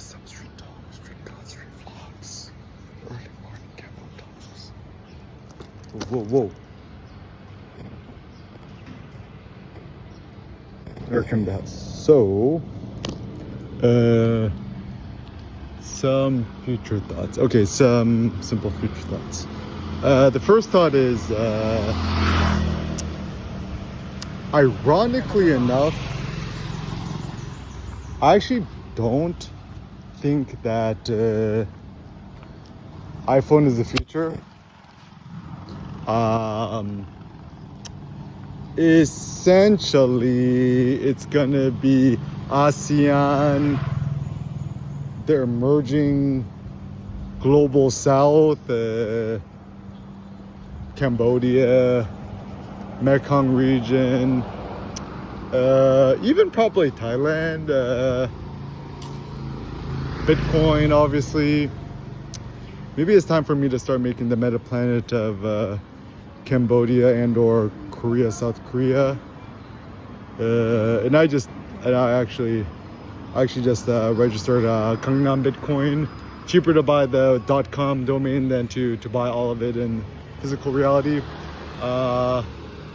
What's up, street dogs, street gods, street vlogs, early morning camel dogs. Whoa, whoa, whoa. There come the house. So, some future thoughts. Okay, some simple future thoughts. The first thought is, ironically enough, I actually don't think that iPhone is the future. Essentially, it's gonna be ASEAN, the emerging global south, Cambodia, Mekong region, even probably Thailand, Bitcoin, obviously. Maybe it's time for me to start making the meta planet of Cambodia and or Korea, South Korea. And I actually just registered Gangnam Bitcoin. Cheaper to buy the .com domain than to buy all of it in physical reality.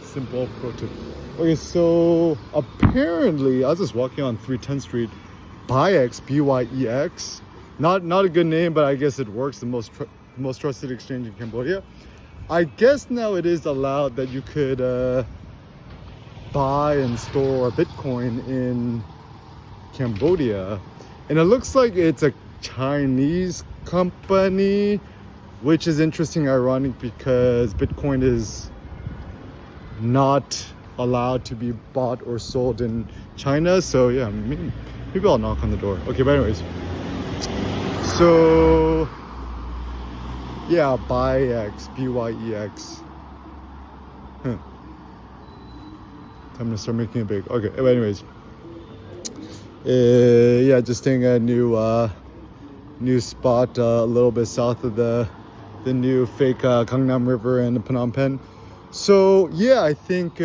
Simple pro tip. Okay, so apparently I was just walking on 310 Street. Byex, BYEX. Not a good name, but I guess it works. The most trusted exchange in Cambodia. I guess now it is allowed that you could buy and store Bitcoin in Cambodia, and it looks like it's a Chinese company, which is interesting, ironic, because Bitcoin is not allowed to be bought or sold in China. So yeah, maybe I'll knock on the door. Okay, but anyways, so yeah, Byex, BYEX. Time to start making it big. Okay, but anyways, yeah, just staying at a new spot a little bit south of the new fake Gangnam River in Phnom Penh. So yeah, I think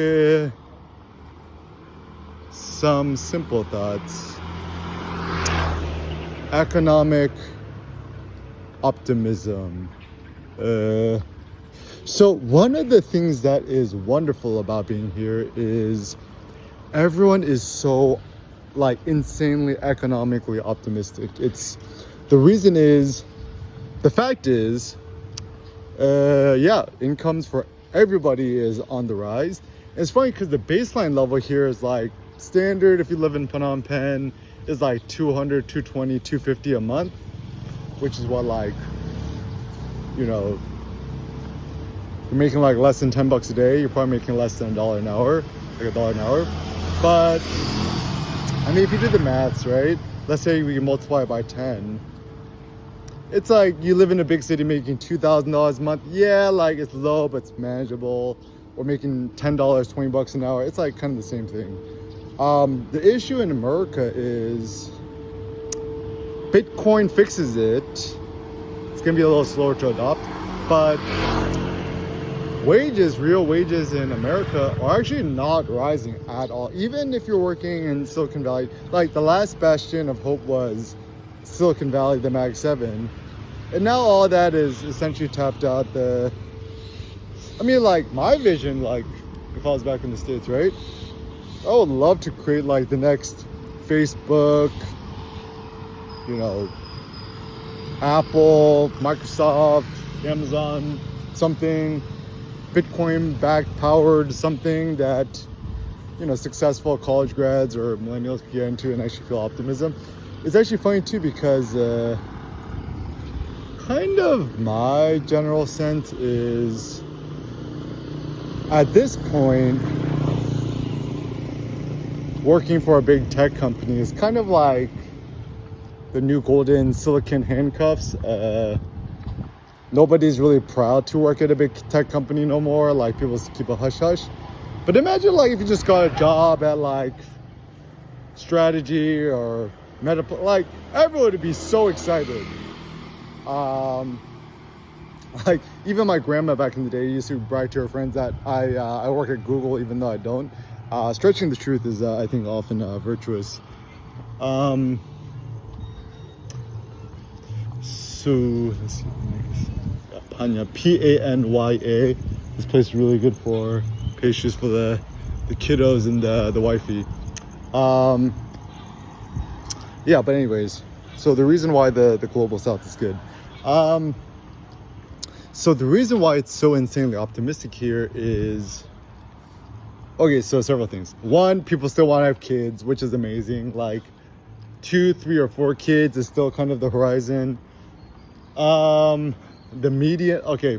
some simple thoughts. Economic optimism. So one of the things that is wonderful about being here is everyone is so insanely economically optimistic. The fact is, yeah, incomes for everybody is on the rise. And it's funny because the baseline level here is standard. If you live in Phnom Penh, is 200, 220, 250 a month, which is what you're making less than $10 a day. You're probably making less than $1 an hour, $1 an hour. But I mean, if you do the maths, right? Let's say we can multiply it by 10. It's you live in a big city making $2,000 a month. Yeah, it's low, but it's manageable. Or making $10, $20 an hour. It's kind of the same thing. The issue in America is Bitcoin fixes it. It's gonna be a little slower to adopt, but real wages in America are actually not rising at all. Even if you're working in Silicon Valley, the last bastion of hope was Silicon Valley, the Mag 7. And now all that is essentially tapped out. My vision, if I was back in the States, right? I would love to create the next Facebook, Apple, Microsoft, Amazon, something, Bitcoin-backed, powered something that, successful college grads or millennials can get into and actually feel optimism. It's actually funny too because kind of my general sense is at this point, working for a big tech company is kind of like the new golden silicon handcuffs. Nobody's really proud to work at a big tech company no more. People keep a hush hush. But imagine if you just got a job at strategy or meta, everyone would be so excited. Even my grandma back in the day used to brag to her friends that I work at Google even though I don't. Stretching the truth is, I think, often virtuous. So let's see. Panya, Panya. This place is really good for pastries for the kiddos and the wifey. Yeah, but anyways, so the reason why the global south is good. So the reason why it's so insanely optimistic here is, okay, so several things. One, people still want to have kids, which is amazing. Like 2, 3, or 4 kids is still kind of the horizon. The median, okay,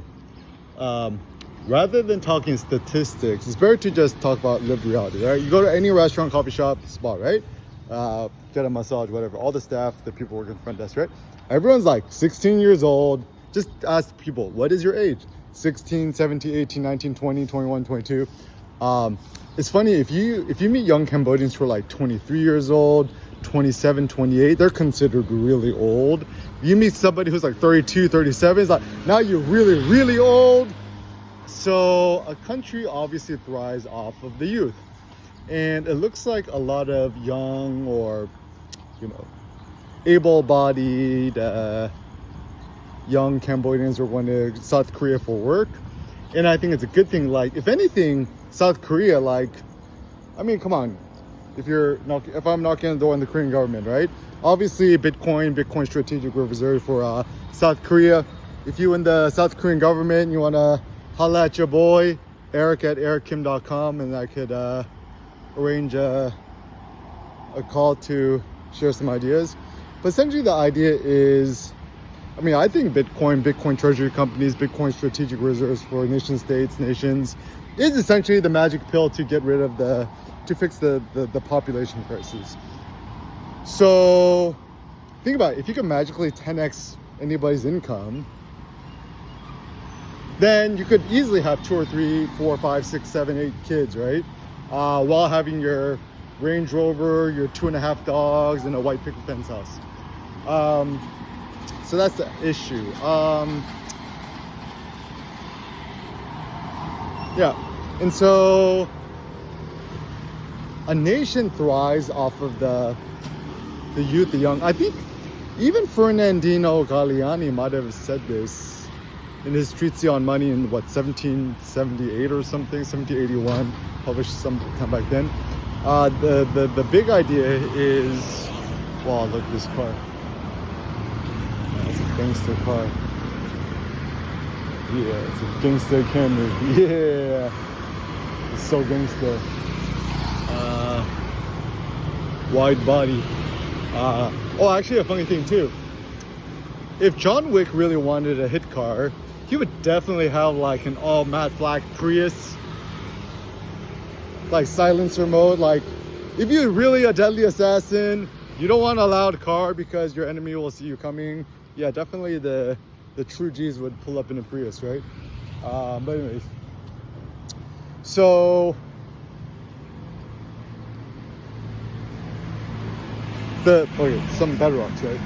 rather than talking statistics, it's better to just talk about lived reality, right? You go to any restaurant, coffee shop, spot, right? Get a massage, whatever. All the staff, the people working the front desk, right? Everyone's like 16 years old. Just ask people, what is your age? 16, 17, 18, 19, 20, 21, 22. It's funny, if you meet young Cambodians who are like 23 years old, 27, 28, they're considered really old. You meet somebody who's like 32, 37, it's like, now you're really, really old. So a country obviously thrives off of the youth. And it looks like a lot of young or, able-bodied young Cambodians are going to South Korea for work. And I think it's a good thing. Like, if anything, South Korea, come on. If I'm knocking on the door in the Korean government, right? Obviously, Bitcoin strategic reserve for South Korea. If you in the South Korean government, you want to holla at your boy, Eric at erickim.com, and I could arrange a call to share some ideas. But essentially the idea is, I think Bitcoin treasury companies, Bitcoin strategic reserves for nation states, nations, is essentially the magic pill to get rid of to fix the population crisis. So think about it. If you can magically 10x anybody's income, then you could easily have 2 or 3, 4, 5, 6, 7, 8 kids, right? While having your Range Rover, your 2.5 dogs, and a white picket fence house. So that's the issue. Yeah, and so a nation thrives off of the youth, the young. I think even Fernandino Galiani might have said this in his Treatise on Money in 1778 or something, 1781, published sometime back then. The big idea is, wow, look at this car. It's a gangster car. Yeah, it's a gangster Camry. Yeah, it's so gangster. Wide body. Actually, a funny thing too. If John Wick really wanted a hit car, he would definitely have like an all matte black Prius, like silencer mode. Like, if you're really a deadly assassin, you don't want a loud car because your enemy will see you coming. Yeah, definitely the true G's would pull up in a Prius, right? But anyways, so some bedrocks, right?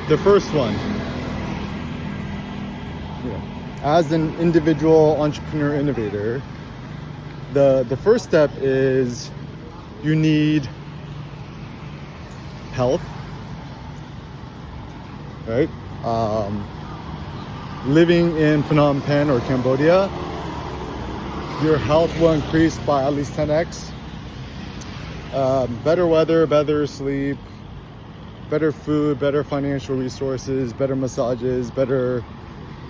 The first one, as an individual entrepreneur innovator, the first step is you need health, right? Living in Phnom Penh or Cambodia, your health will increase by at least 10x. Better weather, better sleep, better food, better financial resources, better massages, better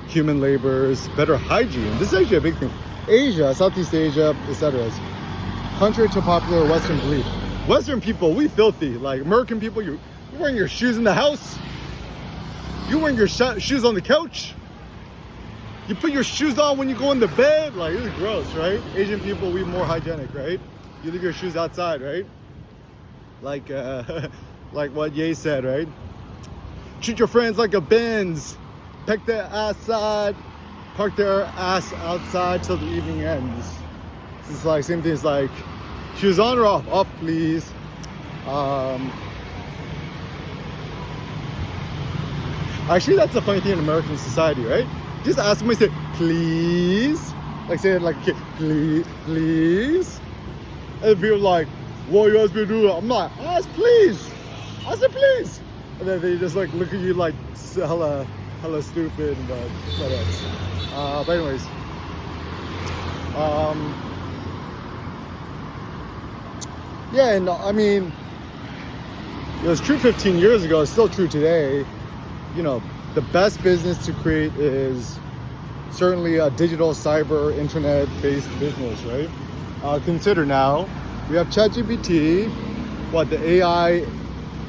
human labors, better hygiene. This is actually a big thing. Asia, Southeast Asia, etc. Contrary to popular Western belief, Western people, we filthy. Like American people, you're wearing your shoes in the house. You're wearing your shoes on the couch. You put your shoes on when you go into bed. Like, this is gross, right? Asian people, we more hygienic, right? You leave your shoes outside, right? Like like what Ye said, right? Treat your friends like a Benz. Peck their ass out. Park their ass outside till the evening ends. It's like same thing. It's like shoes on or off? Off, please. Actually, that's a funny thing in American society, right? Just ask somebody, say please. Like say it like a kid, please, please. And people are like, what you ask me to do? I'm like, ask please. I said please. and then they just like look at you like hella stupid, but what else? But anyways, yeah, and I mean, it was true 15 years ago. It's still true today. You know, the best business to create is certainly a digital, cyber, internet-based business, right? Consider now, we have ChatGPT, what, the AI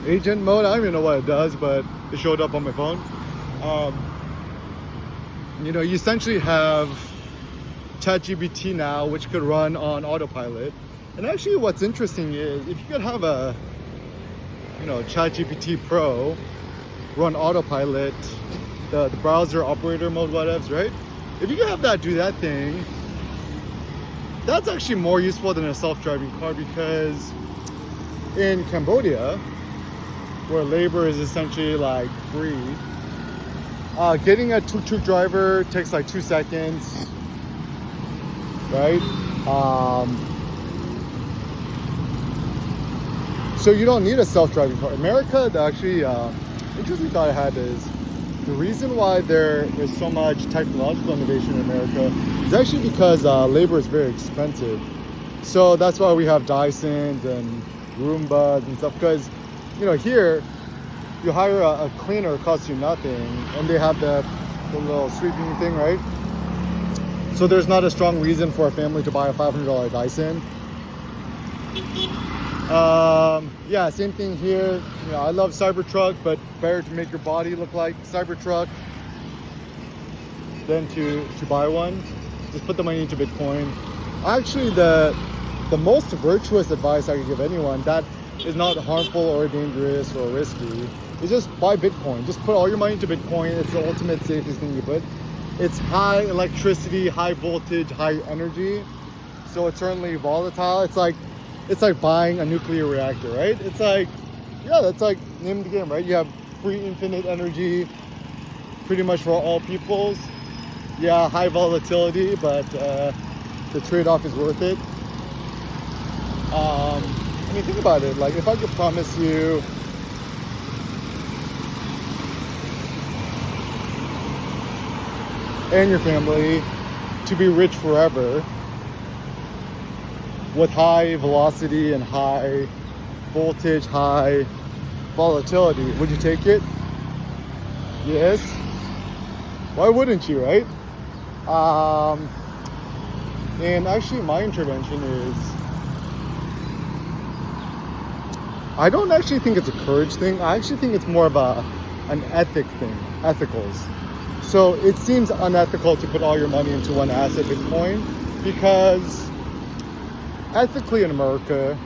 agent mode? I don't even know what it does, but it showed up on my phone. You know, you essentially have ChatGPT now, which could run on autopilot. And actually what's interesting is if you could have a, you know, ChatGPT Pro run autopilot, the browser operator mode, whatevs, right? If you could have that do that thing, that's actually more useful than a self-driving car, because in Cambodia, where labor is essentially like free, getting a tuk-tuk driver takes like 2 seconds, right? So you don't need a self-driving car. America, actually, interesting thought I had is the reason why there is so much technological innovation in America is actually because labor is very expensive. So that's why we have Dysons and Roombas and stuff, because, you know, here you hire a cleaner, it costs you nothing, and they have the little sweeping thing, right? So there's not a strong reason for a family to buy a $500 Dyson. Yeah, same thing here. You know, I love Cybertruck, but better to make your body look like Cybertruck than to buy one. Just put the money into Bitcoin. Actually, the most virtuous advice I could give anyone that is not harmful or dangerous or risky is just buy Bitcoin. Just put all your money into Bitcoin. It's the ultimate safest thing you put. It's high electricity, high voltage, high energy. So it's certainly volatile. It's like buying a nuclear reactor, right? It's like, yeah, that's like name of the game, right? You have free infinite energy pretty much for all peoples. Yeah, high volatility, but the trade-off is worth it. I mean, think about it. Like, if I could promise you and your family to be rich forever with high velocity and high voltage, high volatility, would you take it? Yes. Why wouldn't you, right? And actually my intervention is, I don't actually think it's a courage thing. I actually think it's more of an ethic thing, ethicals. So it seems unethical to put all your money into one asset, Bitcoin, because ethically in America,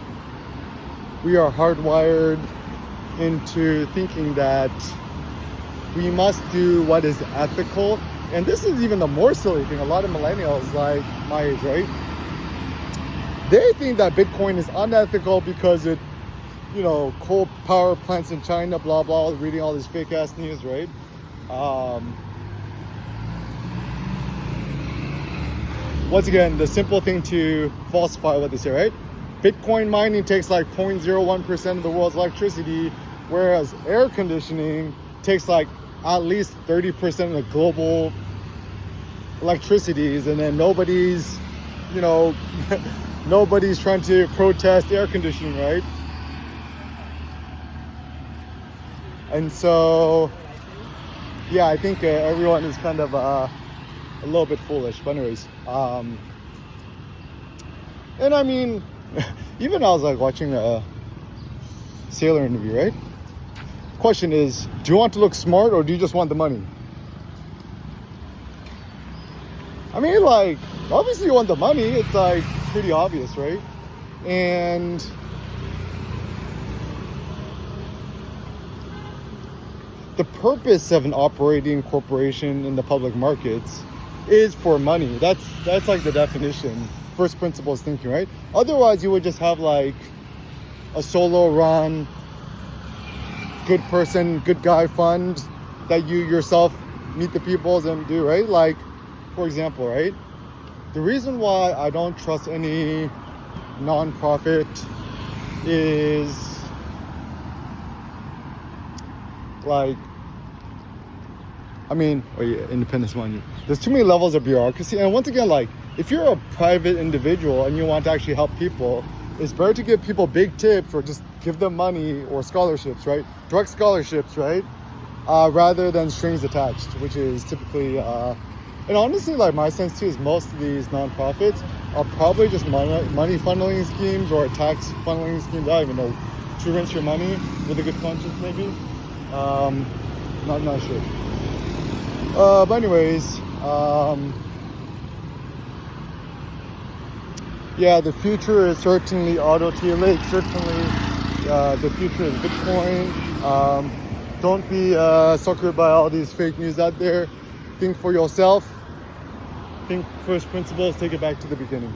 we are hardwired into thinking that we must do what is ethical. And this is even the more silly thing. A lot of millennials, like my age, right? They think that Bitcoin is unethical because it, you know, coal power plants in China, blah, blah, reading all this fake ass news, right? Once again, the simple thing to falsify what they say, right? Bitcoin mining takes like 0.01% of the world's electricity, whereas air conditioning takes like at least 30% of the global electricities, and then nobody's, you know, nobody's trying to protest air conditioning, right? And so, yeah, I think everyone is kind of a little bit foolish, but anyways, and I mean, even I was like watching a Sailor interview, right? Question is, do you want to look smart or do you just want the money? I mean, like, obviously you want the money. It's like pretty obvious, right? And the purpose of an operating corporation in the public markets is for money. That's like the definition, first principles thinking, right? Otherwise you would just have like a solo run, good person, good guy fund that you yourself meet the peoples and do, right? Like, for example, right? The reason why I don't trust any nonprofit is like, I mean, independence, mind you. There's too many levels of bureaucracy. And once again, like, if you're a private individual and you want to actually help people, it's better to give people big tips or just give them money or scholarships, right? Direct scholarships, right? Rather than strings attached, which is typically, and honestly, like, my sense too is most of these nonprofits are probably just money funneling schemes or tax funneling schemes. I don't even know. To rinse your money with a good conscience, maybe. Not sure. But anyways, yeah, the future is certainly auto TLH. Certainly, the future is Bitcoin. Don't be suckered by all these fake news out there. Think for yourself. Think first principles. Take it back to the beginning.